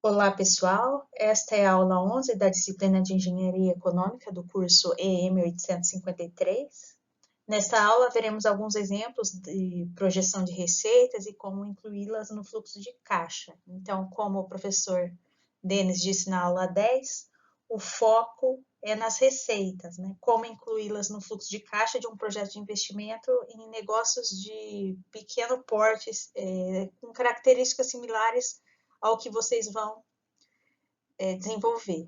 Olá, pessoal. Esta é a aula 11 da disciplina de Engenharia Econômica do curso EM 853. Nesta aula, veremos alguns exemplos de projeção de receitas e como incluí-las no fluxo de caixa. Então, como o professor Denis disse na aula 10, o foco é nas receitas, né? Como incluí-las no fluxo de caixa de um projeto de investimento em negócios de pequeno porte, com características similares ao que vocês vão desenvolver.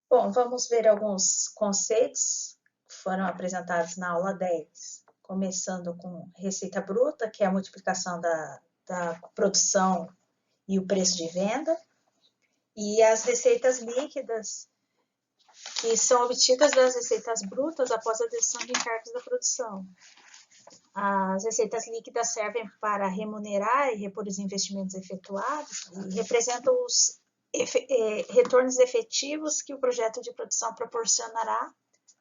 Bom, vamos ver alguns conceitos que foram apresentados na aula 10, começando com receita bruta, que é a multiplicação da produção e o preço de venda, e as receitas líquidas, que são obtidas das receitas brutas após a dedução de encargos da produção. As receitas líquidas servem para remunerar e repor os investimentos efetuados e representam os retornos efetivos que o projeto de produção proporcionará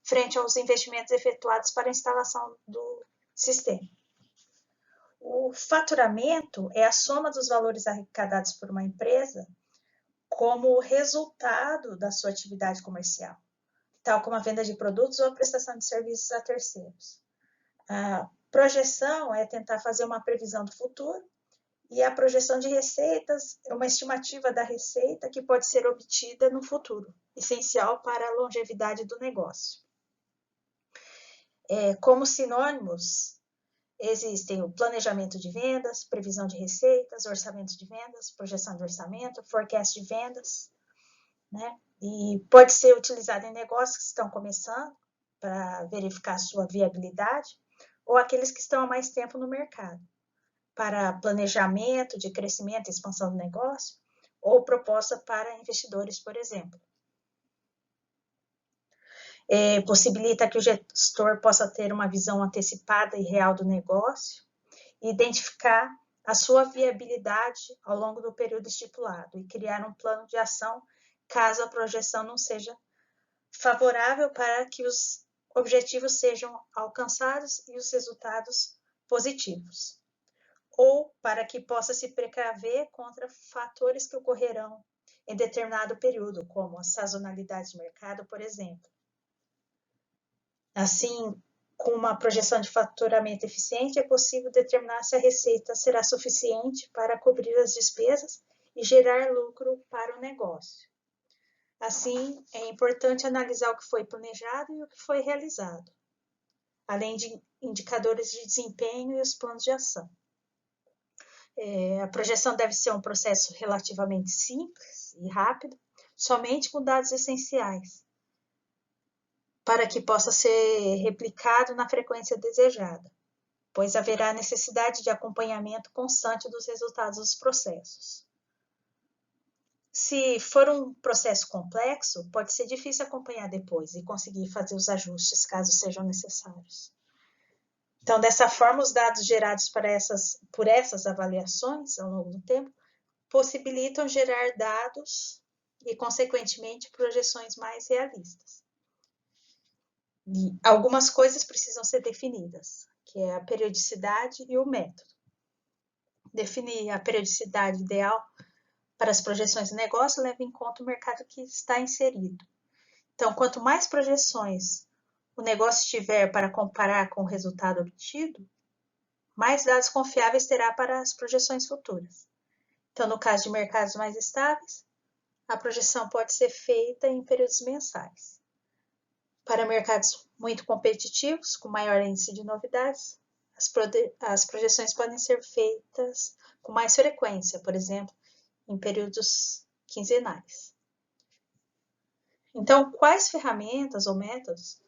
frente aos investimentos efetuados para a instalação do sistema. O faturamento é a soma dos valores arrecadados por uma empresa como resultado da sua atividade comercial, tal como a venda de produtos ou a prestação de serviços a terceiros. A projeção é tentar fazer uma previsão do futuro, e a projeção de receitas é uma estimativa da receita que pode ser obtida no futuro, essencial para a longevidade do negócio. Como sinônimos, existem o planejamento de vendas, previsão de receitas, orçamento de vendas, projeção de orçamento, forecast de vendas, né? E pode ser utilizado em negócios que estão começando para verificar a sua viabilidade, ou aqueles que estão há mais tempo no mercado, para planejamento de crescimento e expansão do negócio, ou proposta para investidores, por exemplo. Possibilita que o gestor possa ter uma visão antecipada e real do negócio e identificar a sua viabilidade ao longo do período estipulado e criar um plano de ação caso a projeção não seja favorável para que os objetivos sejam alcançados e os resultados positivos, ou para que possa se precaver contra fatores que ocorrerão em determinado período, como a sazonalidade de mercado, por exemplo. Assim, com uma projeção de faturamento eficiente, é possível determinar se a receita será suficiente para cobrir as despesas e gerar lucro para o negócio. Assim, é importante analisar o que foi planejado e o que foi realizado, além de indicadores de desempenho e os planos de ação. A projeção deve ser um processo relativamente simples e rápido, somente com dados essenciais, para que possa ser replicado na frequência desejada, pois haverá necessidade de acompanhamento constante dos resultados dos processos. Se for um processo complexo, pode ser difícil acompanhar depois e conseguir fazer os ajustes caso sejam necessários. Então, dessa forma, os dados gerados por essas avaliações ao longo do tempo possibilitam gerar dados e, consequentemente, projeções mais realistas. E algumas coisas precisam ser definidas, que é a periodicidade e o método. Definir a periodicidade ideal para as projeções de negócio leva em conta o mercado que está inserido. Então, quanto mais projeções o negócio tiver para comparar com o resultado obtido, mais dados confiáveis terá para as projeções futuras. Então, no caso de mercados mais estáveis, a projeção pode ser feita em períodos mensais. Para mercados muito competitivos, com maior índice de novidades, as projeções podem ser feitas com mais frequência, por exemplo, em períodos quinzenais. Então, quais ferramentas ou métodos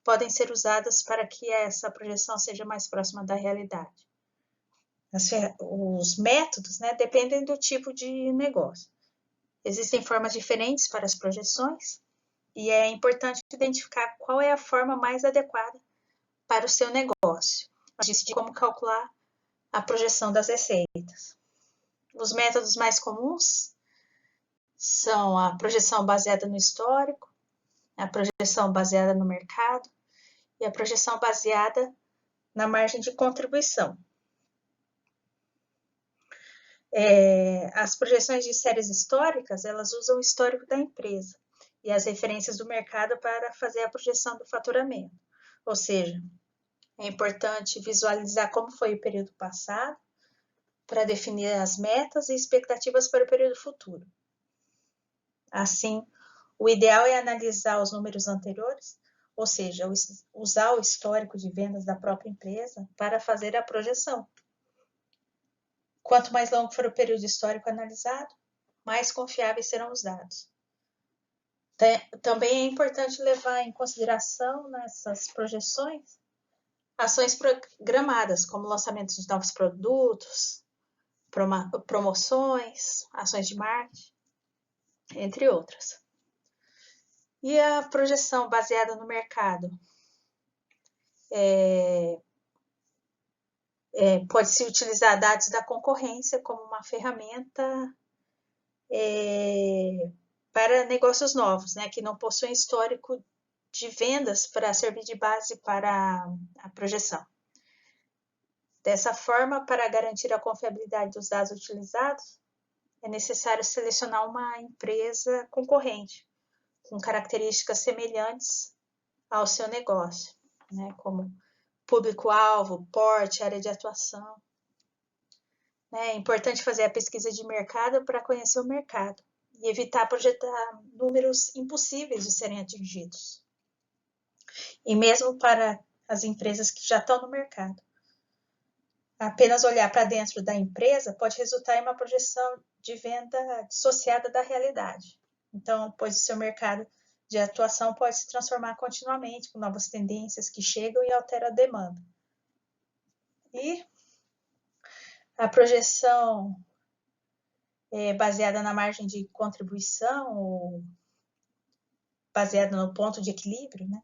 podem ser usadas para que essa projeção seja mais próxima da realidade? Os métodos, né, dependem do tipo de negócio. Existem formas diferentes para as projeções e é importante identificar qual é a forma mais adequada para o seu negócio, antes de como calcular a projeção das receitas. Os métodos mais comuns são a projeção baseada no histórico, a projeção baseada no mercado e a projeção baseada na margem de contribuição. As projeções de séries históricas, elas usam o histórico da empresa e as referências do mercado para fazer a projeção do faturamento. Ou seja, é importante visualizar como foi o período passado para definir as metas e expectativas para o período futuro. Assim, o ideal é analisar os números anteriores, ou seja, usar o histórico de vendas da própria empresa para fazer a projeção. Quanto mais longo for o período histórico analisado, mais confiáveis serão os dados. Também é importante levar em consideração nessas projeções ações programadas, como lançamento de novos produtos, promoções, ações de marketing, entre outras. E a projeção baseada no mercado? Pode-se utilizar dados da concorrência como uma ferramenta para negócios novos, né, que não possuem histórico de vendas para servir de base para a projeção. Dessa forma, para garantir a confiabilidade dos dados utilizados, é necessário selecionar uma empresa concorrente, com características semelhantes ao seu negócio, né, como público-alvo, porte, área de atuação. É importante fazer a pesquisa de mercado para conhecer o mercado e evitar projetar números impossíveis de serem atingidos. E mesmo para as empresas que já estão no mercado. Apenas olhar para dentro da empresa pode resultar em uma projeção de venda dissociada da realidade. Então, pois o seu mercado de atuação pode se transformar continuamente com novas tendências que chegam e alteram a demanda. E a projeção baseada na margem de contribuição ou baseada no ponto de equilíbrio, né?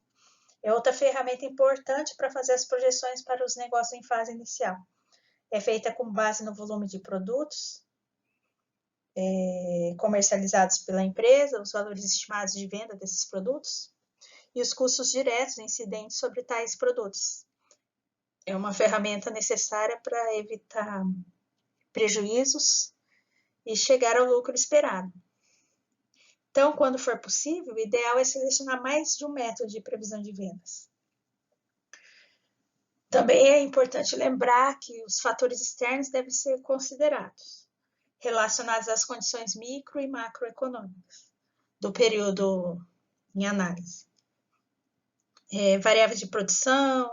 É outra ferramenta importante para fazer as projeções para os negócios em fase inicial. É feita com base no volume de produtos comercializados pela empresa, os valores estimados de venda desses produtos e os custos diretos incidentes sobre tais produtos. É uma ferramenta necessária para evitar prejuízos e chegar ao lucro esperado. Então, quando for possível, o ideal é selecionar mais de um método de previsão de vendas. Também é importante lembrar que os fatores externos devem ser considerados, relacionados às condições micro e macroeconômicas do período em análise. Variáveis de produção,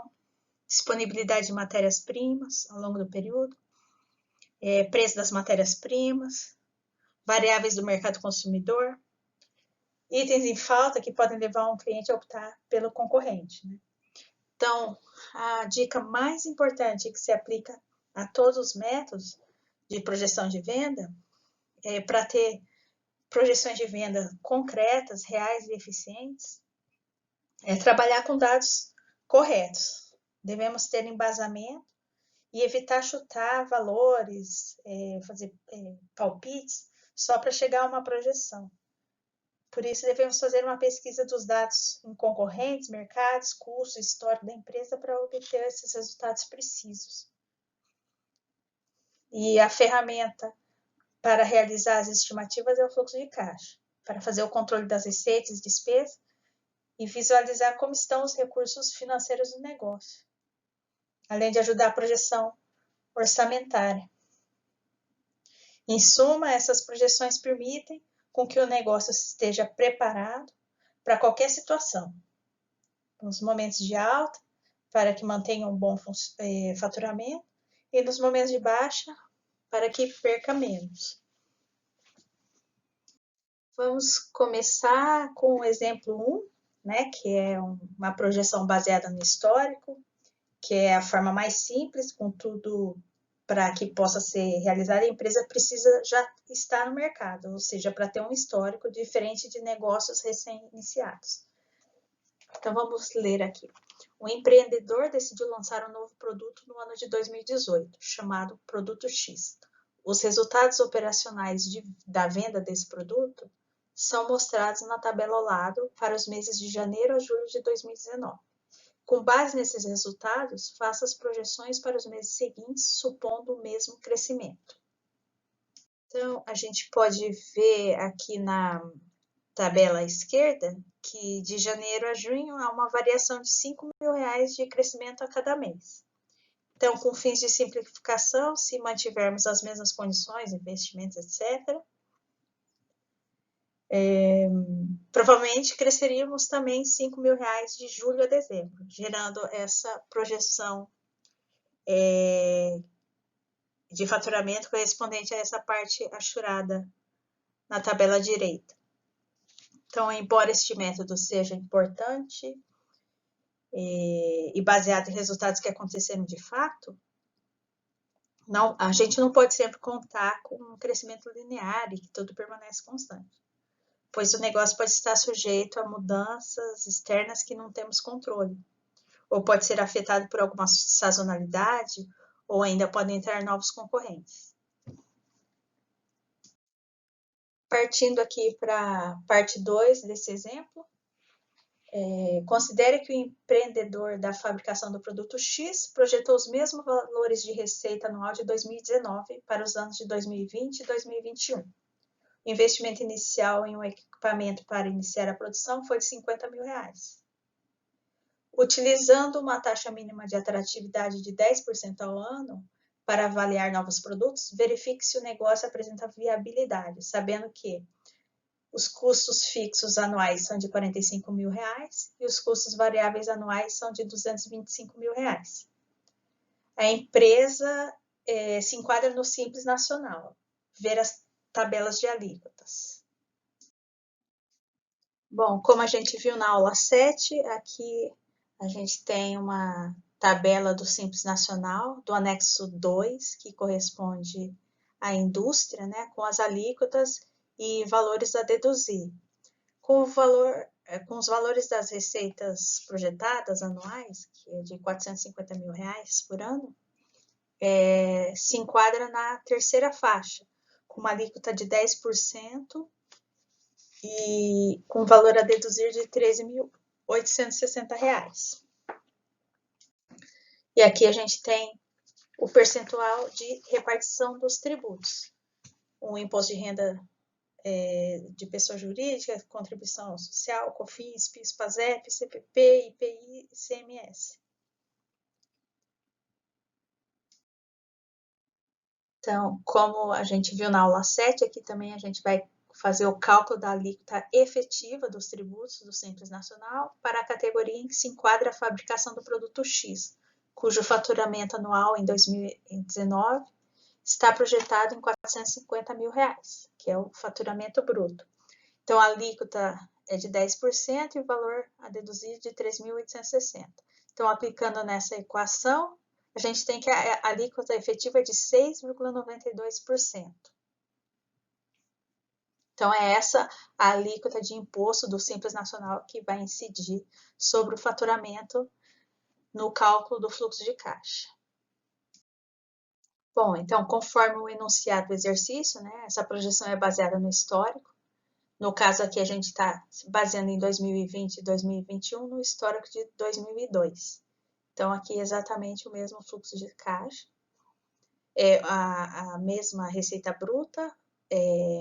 disponibilidade de matérias-primas ao longo do período, preço das matérias-primas, variáveis do mercado consumidor, itens em falta que podem levar um cliente a optar pelo concorrente, né? Então, a dica mais importante que se aplica a todos os métodos de projeção de venda para ter projeções de venda concretas, reais e eficientes, é trabalhar com dados corretos. Devemos ter embasamento e evitar chutar valores, fazer palpites só para chegar a uma projeção. Por isso, devemos fazer uma pesquisa dos dados em concorrentes, mercados, custos, histórico da empresa para obter esses resultados precisos. E a ferramenta para realizar as estimativas é o fluxo de caixa, para fazer o controle das receitas e despesas e visualizar como estão os recursos financeiros do negócio, além de ajudar a projeção orçamentária. Em suma, essas projeções permitem com que o negócio esteja preparado para qualquer situação. Nos momentos de alta, para que mantenha um bom faturamento, e nos momentos de baixa, para que perca menos. Vamos começar com o exemplo 1, né, que é uma projeção baseada no histórico, que é a forma mais simples, contudo, para que possa ser realizada, a empresa precisa já estar no mercado, ou seja, para ter um histórico diferente de negócios recém-iniciados. Então, vamos ler aqui. O empreendedor decidiu lançar um novo produto no ano de 2018, chamado Produto X. Os resultados operacionais da venda desse produto são mostrados na tabela ao lado para os meses de janeiro a julho de 2019. Com base nesses resultados, faça as projeções para os meses seguintes, supondo o mesmo crescimento. Então, a gente pode ver aqui na tabela à esquerda que de janeiro a junho há uma variação de R$ 5.000 de crescimento a cada mês. Então, com fins de simplificação, se mantivermos as mesmas condições, investimentos, etc., provavelmente cresceríamos também R$ 5.000 de julho a dezembro, gerando essa projeção de faturamento correspondente a essa parte achurada na tabela direita. Então, embora este método seja importante e baseado em resultados que aconteceram de fato, a gente não pode sempre contar com um crescimento linear e que tudo permanece constante, pois o negócio pode estar sujeito a mudanças externas que não temos controle, ou pode ser afetado por alguma sazonalidade, ou ainda podem entrar novos concorrentes. Partindo aqui para a parte 2 desse exemplo, considere que o empreendedor da fabricação do produto X projetou os mesmos valores de receita anual de 2019 para os anos de 2020 e 2021. O investimento inicial em um equipamento para iniciar a produção foi de R$ 50.000. Utilizando uma taxa mínima de atratividade de 10% ao ano para avaliar novos produtos, verifique se o negócio apresenta viabilidade, sabendo que os custos fixos anuais são de R$ 45.000 e os custos variáveis anuais são de R$ 225.000. A empresa se enquadra no Simples Nacional. Ver as tabelas de alíquotas. Bom, como a gente viu na aula 7, aqui a gente tem uma tabela do Simples Nacional, do anexo 2, que corresponde à indústria, né, com as alíquotas e valores a deduzir. Com os valores das receitas projetadas anuais, que é de R$ 450.000 por ano, se enquadra na terceira faixa, com uma alíquota de 10% e com valor a deduzir de R$ 13.860. E aqui a gente tem o percentual de repartição dos tributos. O imposto de renda de pessoa jurídica, contribuição social, COFINS, PIS, PASEP, CPP, IPI e CMS. Então, como a gente viu na aula 7, aqui também a gente vai fazer o cálculo da alíquota efetiva dos tributos do Simples Nacional para a categoria em que se enquadra a fabricação do produto X, cujo faturamento anual em 2019 está projetado em R$ 450.000, que é o faturamento bruto. Então, a alíquota é de 10% e o valor a deduzir de 3.860. Então, aplicando nessa equação, a gente tem que a alíquota efetiva é de 6,92%. Então, é essa a alíquota de imposto do Simples Nacional que vai incidir sobre o faturamento no cálculo do fluxo de caixa. Bom, então, conforme o enunciado do exercício, né, essa projeção é baseada no histórico. No caso aqui, a gente está baseando em 2020 e 2021 no histórico de 2002. Então, aqui é exatamente o mesmo fluxo de caixa, a mesma receita bruta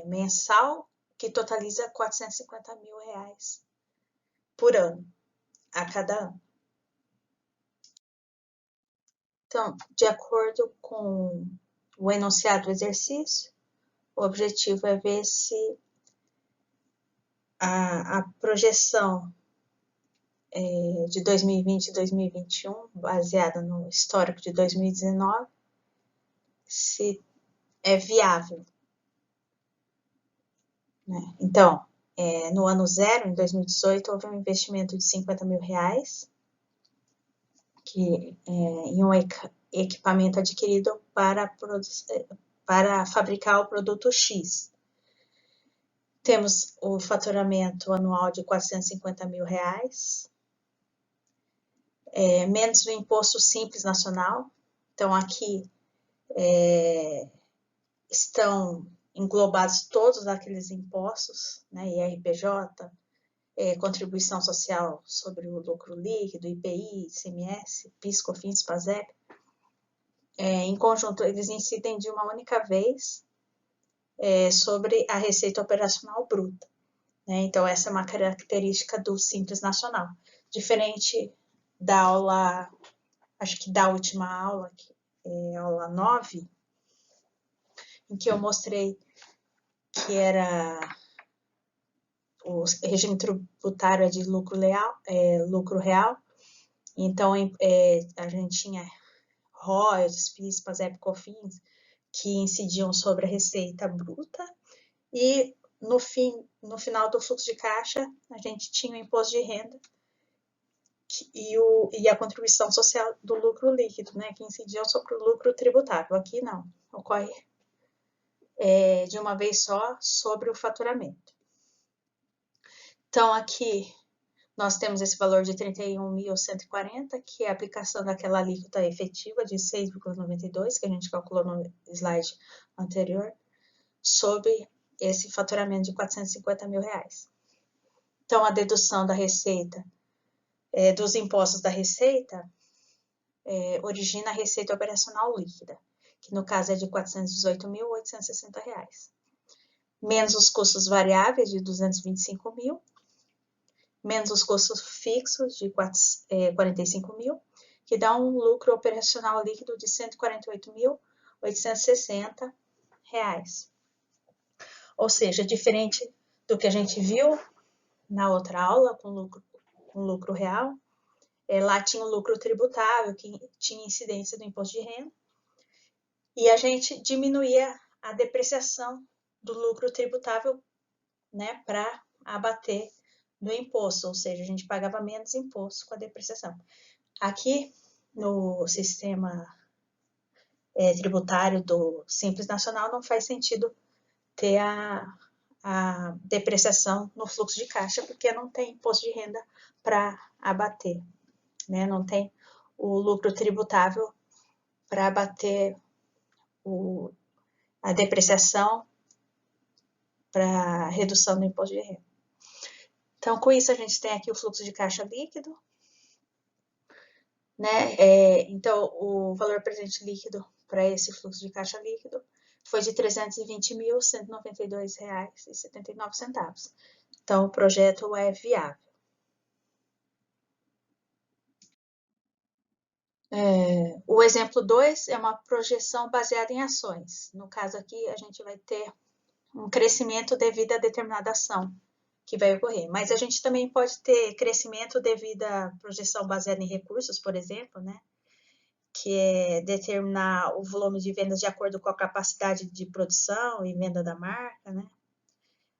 mensal, que totaliza R$ 450.000 por ano, a cada ano. Então, de acordo com o enunciado do exercício, o objetivo é ver se a projeção de 2020 e 2021, baseada no histórico de 2019, se é viável. Né? Então, no ano zero, em 2018, houve um investimento de R$ 50.000 em um equipamento adquirido para fabricar o produto X. Temos o faturamento anual de R$ 450.000, menos o imposto Simples Nacional. Então, aqui estão englobados todos aqueles impostos, né, IRPJ, contribuição social sobre o lucro líquido, IPI, ICMS, PIS, COFINS, PASEP. Em conjunto, eles incidem de uma única vez sobre a receita operacional bruta, né? Então, essa é uma característica do Simples Nacional. Diferente da aula, acho que da última aula, que é aula 9, em que eu mostrei que era o regime tributário de lucro real. Então, a gente tinha royalties, FIIs, PASEP, COFINS, que incidiam sobre a receita bruta, e no final do fluxo de caixa, a gente tinha o imposto de renda e a contribuição social do lucro líquido, né, que incidiam sobre o lucro tributável. Aqui não, ocorre de uma vez só sobre o faturamento. Então, aqui nós temos esse valor de 31.140, que é a aplicação daquela alíquota efetiva de 6,92, que a gente calculou no slide anterior, sobre esse faturamento de R$450 mil. Então, a dedução da receita, dos impostos da receita, origina a receita operacional líquida, que no caso é de R$418.860, menos os custos variáveis de R$225 mil, menos os custos fixos de 45 mil, que dá um lucro operacional líquido de R$148.860. Ou seja, diferente do que a gente viu na outra aula com lucro real, lá tinha o lucro tributável, que tinha incidência do imposto de renda, e a gente diminuía a depreciação do lucro tributável, né, para abater do imposto, ou seja, a gente pagava menos imposto com a depreciação. Aqui, no sistema tributário do Simples Nacional, não faz sentido ter a depreciação no fluxo de caixa, porque não tem imposto de renda para abater, né? Não tem o lucro tributável para abater a depreciação para redução do imposto de renda. Então, com isso, a gente tem aqui o fluxo de caixa líquido, né? Então, o valor presente líquido para esse fluxo de caixa líquido foi de R$320.192,79. Então, o projeto é viável. O exemplo 2 é uma projeção baseada em ações. No caso aqui, a gente vai ter um crescimento devido a determinada ação que vai ocorrer. Mas a gente também pode ter crescimento devido à projeção baseada em recursos, por exemplo, né? Que é determinar o volume de vendas de acordo com a capacidade de produção e venda da marca, né?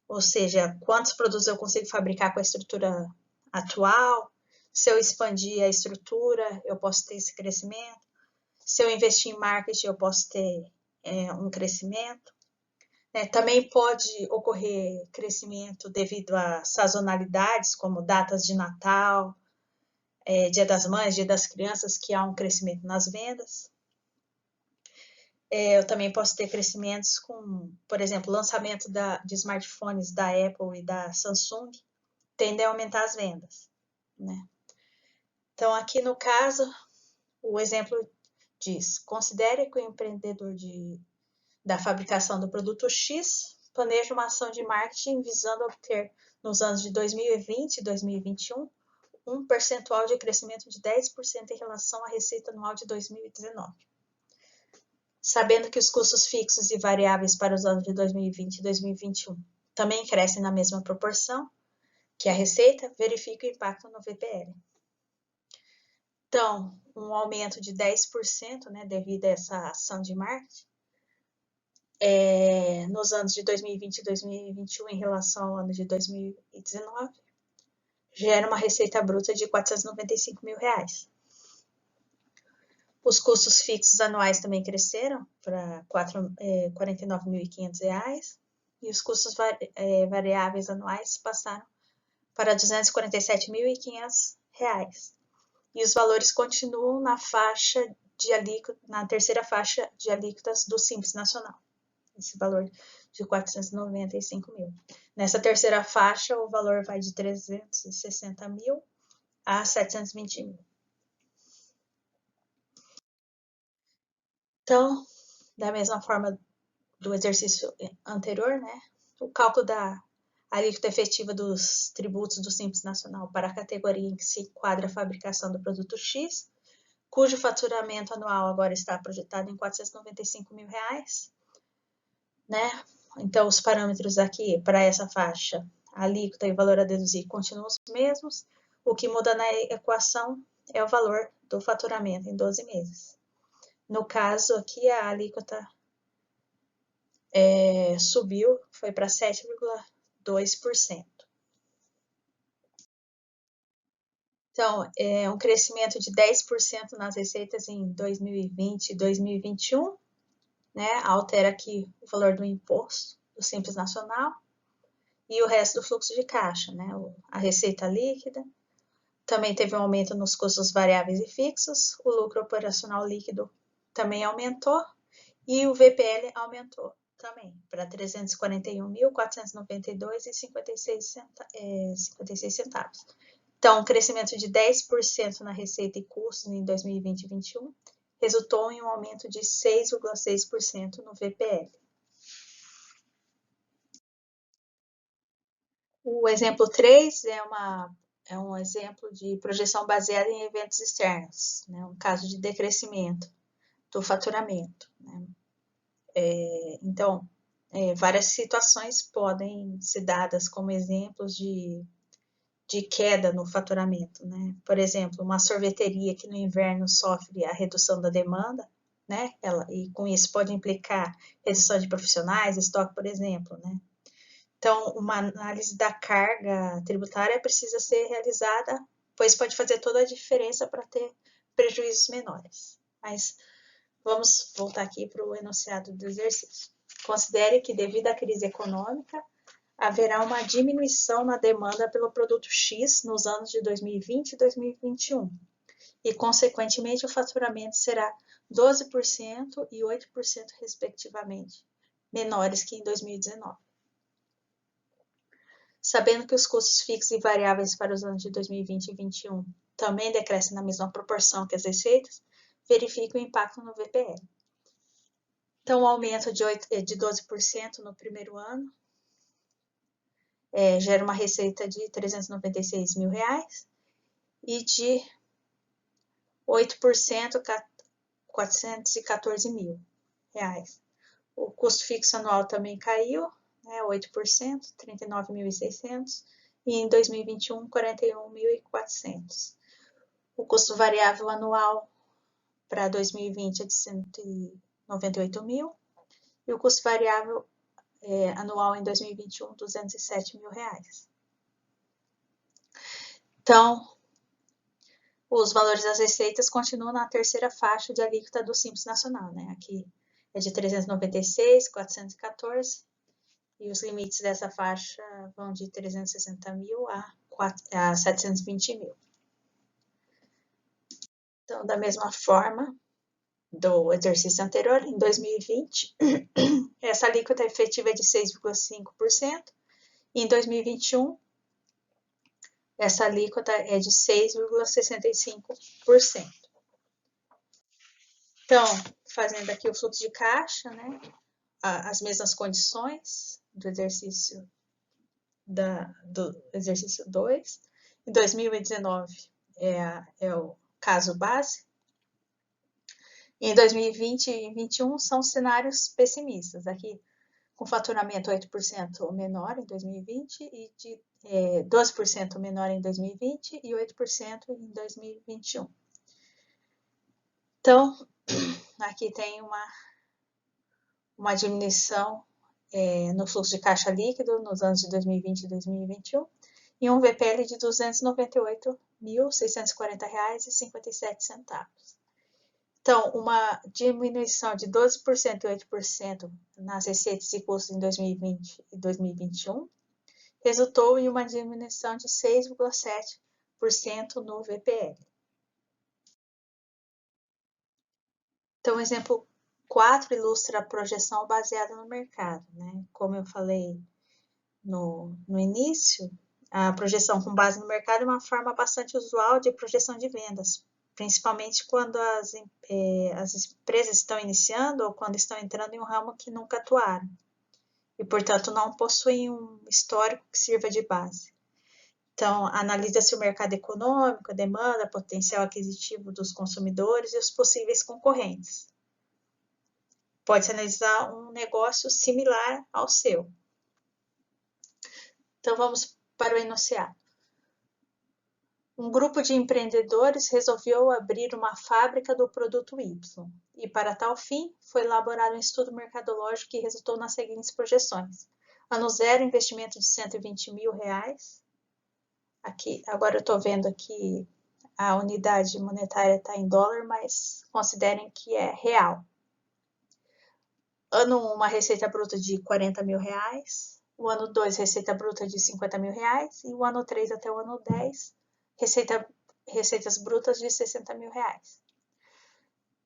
Ou seja, quantos produtos eu consigo fabricar com a estrutura atual. Se eu expandir a estrutura, eu posso ter esse crescimento. Se eu investir em marketing, eu posso ter um crescimento. Também pode ocorrer crescimento devido a sazonalidades, como datas de Natal, Dia das Mães, Dia das Crianças, que há um crescimento nas vendas. Eu também posso ter crescimentos com, por exemplo, lançamento de smartphones da Apple e da Samsung, tendem a aumentar as vendas, né? Então, aqui no caso, o exemplo diz: considere que o empreendedor da fabricação do produto X planeja uma ação de marketing visando obter, nos anos de 2020 e 2021, um percentual de crescimento de 10% em relação à receita anual de 2019. Sabendo que os custos fixos e variáveis para os anos de 2020 e 2021 também crescem na mesma proporção que a receita, verifique o impacto no VPL. Então, um aumento de 10%, né, devido a essa ação de marketing, nos anos de 2020 e 2021 em relação ao ano de 2019, gera uma receita bruta de R$495 mil. Os custos fixos anuais também cresceram para R$49.500 e os custos variáveis anuais passaram para R$247.500. E os valores continuam na terceira faixa de alíquotas do Simples Nacional, esse valor de R$495 mil. Nessa terceira faixa, o valor vai de R$360 mil a R$720 mil. Então, da mesma forma do exercício anterior, né? O cálculo da alíquota efetiva dos tributos do Simples Nacional para a categoria em que se enquadra a fabricação do produto X, cujo faturamento anual agora está projetado em R$495 mil, né? Então, os parâmetros aqui para essa faixa, a alíquota e o valor a deduzir continuam os mesmos. O que muda na equação é o valor do faturamento em 12 meses. No caso aqui, a alíquota subiu, foi para 7,2%. Então, é um crescimento de 10% nas receitas em 2020 e 2021, né? Altera aqui o valor do imposto do Simples Nacional e o resto do fluxo de caixa, né? A receita líquida. Também teve um aumento nos custos variáveis e fixos, o lucro operacional líquido também aumentou e o VPL aumentou também para 341.492,56 centavos. Então, um crescimento de 10% na receita e custos em 2020 e 2021 resultou em um aumento de 6,6% no VPL. O exemplo 3 é um exemplo de projeção baseada em eventos externos, né? Um caso de decrescimento do faturamento, né? Então, várias situações podem ser dadas como exemplos de queda no faturamento, né? Por exemplo, uma sorveteria que no inverno sofre a redução da demanda, né? E com isso pode implicar redução de profissionais, estoque, por exemplo, né? Então, uma análise da carga tributária precisa ser realizada, pois pode fazer toda a diferença para ter prejuízos menores. Mas vamos voltar aqui para o enunciado do exercício. Considere que, devido à crise econômica, haverá uma diminuição na demanda pelo produto X nos anos de 2020 e 2021, e, consequentemente, o faturamento será 12% e 8%, respectivamente, menores que em 2019. Sabendo que os custos fixos e variáveis para os anos de 2020 e 2021 também decrescem na mesma proporção que as receitas, verifique o impacto no VPL. Então, o aumento de 12% no primeiro ano gera uma receita de R$396 mil e de 8%, R$414 mil. O custo fixo anual também caiu, 8%, 39.600, e em 2021, 41.400. O custo variável anual para 2020 é de 198 mil, e o custo variável anual em 2021, 207 mil reais. Então, os valores das receitas continuam na terceira faixa de alíquota do Simples Nacional, né? Aqui é de 396, 414, e os limites dessa faixa vão de 360 mil a 720 mil. Então, da mesma forma do exercício anterior, em 2020, essa alíquota efetiva é de 6,5%, e em 2021, essa alíquota é de 6,65%. Então, fazendo aqui o fluxo de caixa, né? As mesmas condições do exercício do exercício 2. Em 2019 é o caso base. Em 2020 e 2021 são cenários pessimistas. Aqui com faturamento 8% menor em 2020 e de 12% menor em 2020 e 8% em 2021. Então, aqui tem uma diminuição no fluxo de caixa líquido nos anos de 2020 e 2021 e um VPL de R$ 298.640,57. Então, uma diminuição de 12% e 8% nas receitas e custos em 2020 e 2021 resultou em uma diminuição de 6,7% no VPL. Então, o exemplo 4 ilustra a projeção baseada no mercado, né? Como eu falei no início, a projeção com base no mercado é uma forma bastante usual de projeção de vendas, principalmente quando as empresas estão iniciando ou quando estão entrando em um ramo que nunca atuaram e, portanto, não possuem um histórico que sirva de base. Então, analisa-se o mercado econômico, a demanda, potencial aquisitivo dos consumidores e os possíveis concorrentes. Pode-se analisar um negócio similar ao seu. Então, vamos para o enunciado. Um grupo de empreendedores resolveu abrir uma fábrica do produto Y, e para tal fim foi elaborado um estudo mercadológico que resultou nas seguintes projeções. Ano zero, investimento de R$120 mil. Aqui, agora eu estou vendo aqui a unidade monetária está em dólar, mas considerem que é real. Ano 1, uma receita bruta de R$40 mil. O ano 2, receita bruta de R$50 mil. E o ano 3 até o ano 10, receitas brutas de R$60 mil.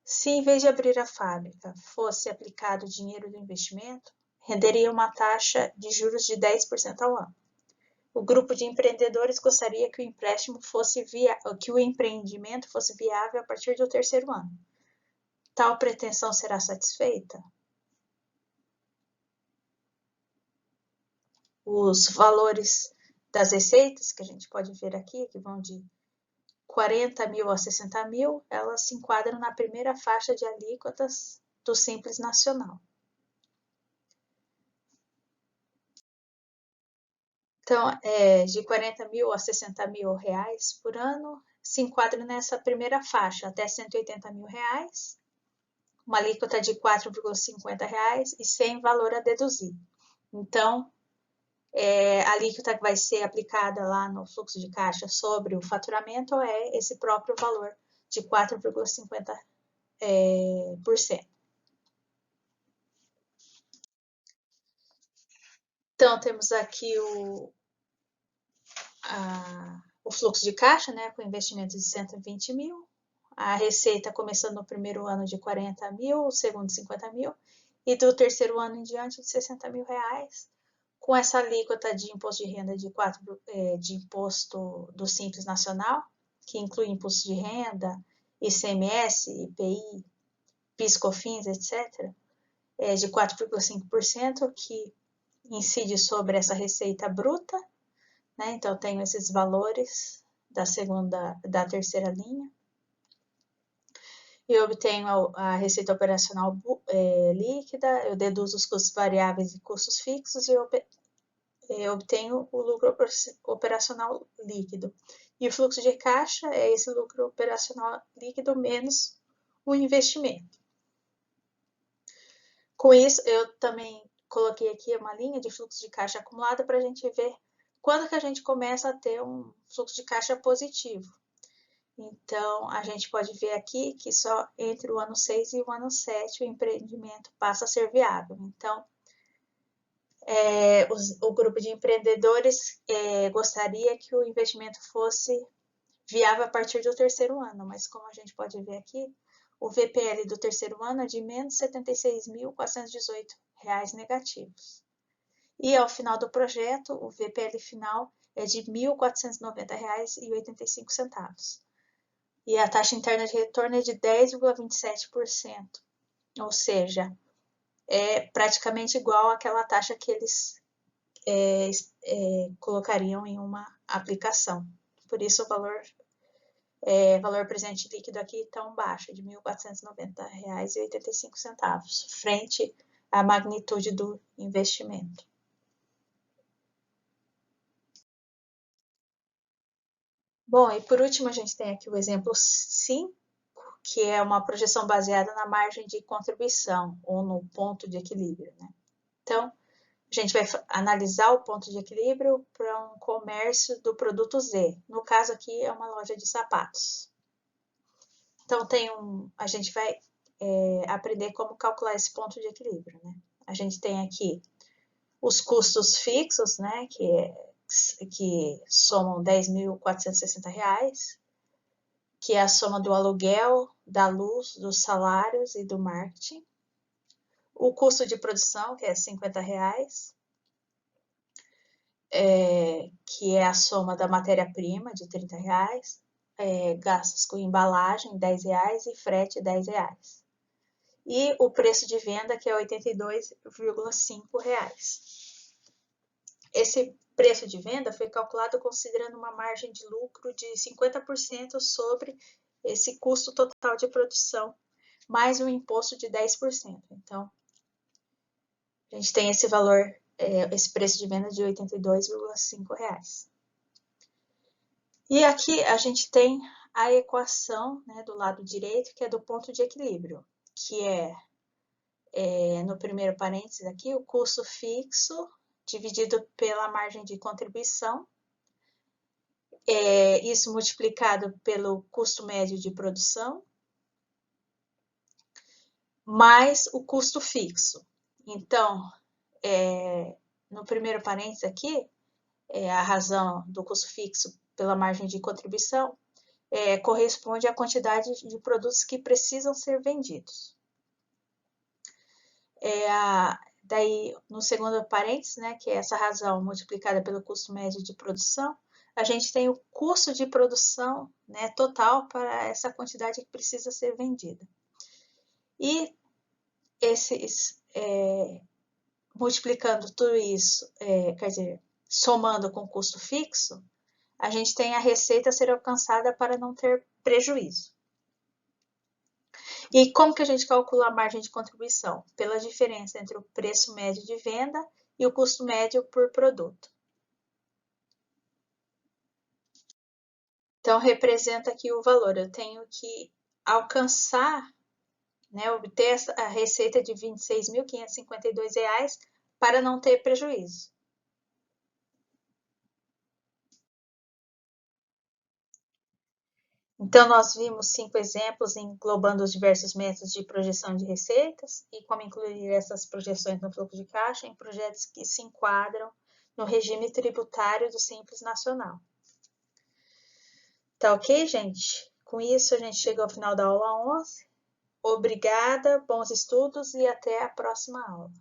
Se em vez de abrir a fábrica fosse aplicado o dinheiro do investimento, renderia uma taxa de juros de 10% ao ano. O grupo de empreendedores gostaria que o empreendimento fosse viável a partir do terceiro ano. Tal pretensão será satisfeita? Os valores das receitas, que a gente pode ver aqui, que vão de 40 mil a 60 mil, elas se enquadram na primeira faixa de alíquotas do Simples Nacional. Então, de 40 mil a 60 mil reais por ano, se enquadra nessa primeira faixa, até 180 mil reais, uma alíquota de R$4,50 e sem valor a deduzir. Então, a alíquota que vai ser aplicada lá no fluxo de caixa sobre o faturamento é esse próprio valor de 4,50%. Então, temos aqui o fluxo de caixa, né, com investimento de 120 mil, a receita começando no primeiro ano de 40 mil, o segundo de 50 mil, e do terceiro ano em diante de 60 mil reais, com essa alíquota de imposto de renda de imposto do Simples Nacional, que inclui imposto de renda, ICMS, IPI, PIS/COFINS, etc., de 4,5%, que incide sobre essa receita bruta, né? Então, tenho esses valores da terceira linha. Eu obtenho a receita operacional líquida, eu deduzo os custos variáveis e custos fixos e eu obtenho o lucro operacional líquido. E o fluxo de caixa é esse lucro operacional líquido menos o investimento. Com isso, eu também coloquei aqui uma linha de fluxo de caixa acumulada para a gente ver quando que a gente começa a ter um fluxo de caixa positivo. Então, a gente pode ver aqui que só entre o ano 6 e o ano 7 o empreendimento passa a ser viável. Então, o grupo de empreendedores gostaria que o investimento fosse viável a partir do terceiro ano, mas como a gente pode ver aqui, o VPL do terceiro ano é de menos R$ 76.418 negativos. E ao final do projeto, o VPL final é de R$ 1.490,85. E a taxa interna de retorno é de 10,27%, ou seja, é praticamente igual àquela taxa que eles colocariam em uma aplicação. Por isso o valor presente líquido aqui tão baixo, de R$ 1.490,85, frente à magnitude do investimento. Bom, e por último a gente tem aqui o exemplo 5, que é uma projeção baseada na margem de contribuição, ou no ponto de equilíbrio, né? Então, a gente vai analisar o ponto de equilíbrio para um comércio do produto Z. No caso aqui é uma loja de sapatos. Então, a gente vai aprender como calcular esse ponto de equilíbrio, né? A gente tem aqui os custos fixos, né, que somam R$ 10.460, que é a soma do aluguel, da luz, dos salários e do marketing. O custo de produção, que é R$ 50, que é a soma da matéria-prima, de R$ 30, gastos com embalagem, R$10 e frete, R$10. E o preço de venda, que é R$ 82,5. Esse preço de venda foi calculado considerando uma margem de lucro de 50% sobre esse custo total de produção, mais um imposto de 10%. Então, a gente tem esse valor, esse preço de venda de R$ 82,5. E aqui a gente tem a equação, né, do lado direito, que é do ponto de equilíbrio, que no primeiro parênteses aqui, o custo fixo dividido pela margem de contribuição, isso multiplicado pelo custo médio de produção, mais o custo fixo. Então, no primeiro parênteses aqui, a razão do custo fixo pela margem de contribuição corresponde à quantidade de produtos que precisam ser vendidos. Daí, no segundo parênteses, né, que é essa razão multiplicada pelo custo médio de produção, a gente tem o custo de produção, né, total para essa quantidade que precisa ser vendida. E multiplicando tudo isso, quer dizer, somando com o custo fixo, a gente tem a receita a ser alcançada para não ter prejuízo. E como que a gente calcula a margem de contribuição? Pela diferença entre o preço médio de venda e o custo médio por produto. Então, representa aqui o valor. Eu tenho que alcançar, né, obter a receita de R$ 26.552 para não ter prejuízo. Então, nós vimos 5 exemplos englobando os diversos métodos de projeção de receitas e como incluir essas projeções no fluxo de caixa em projetos que se enquadram no regime tributário do Simples Nacional. Tá ok, gente? Com isso, a gente chega ao final da aula 11. Obrigada, bons estudos e até a próxima aula.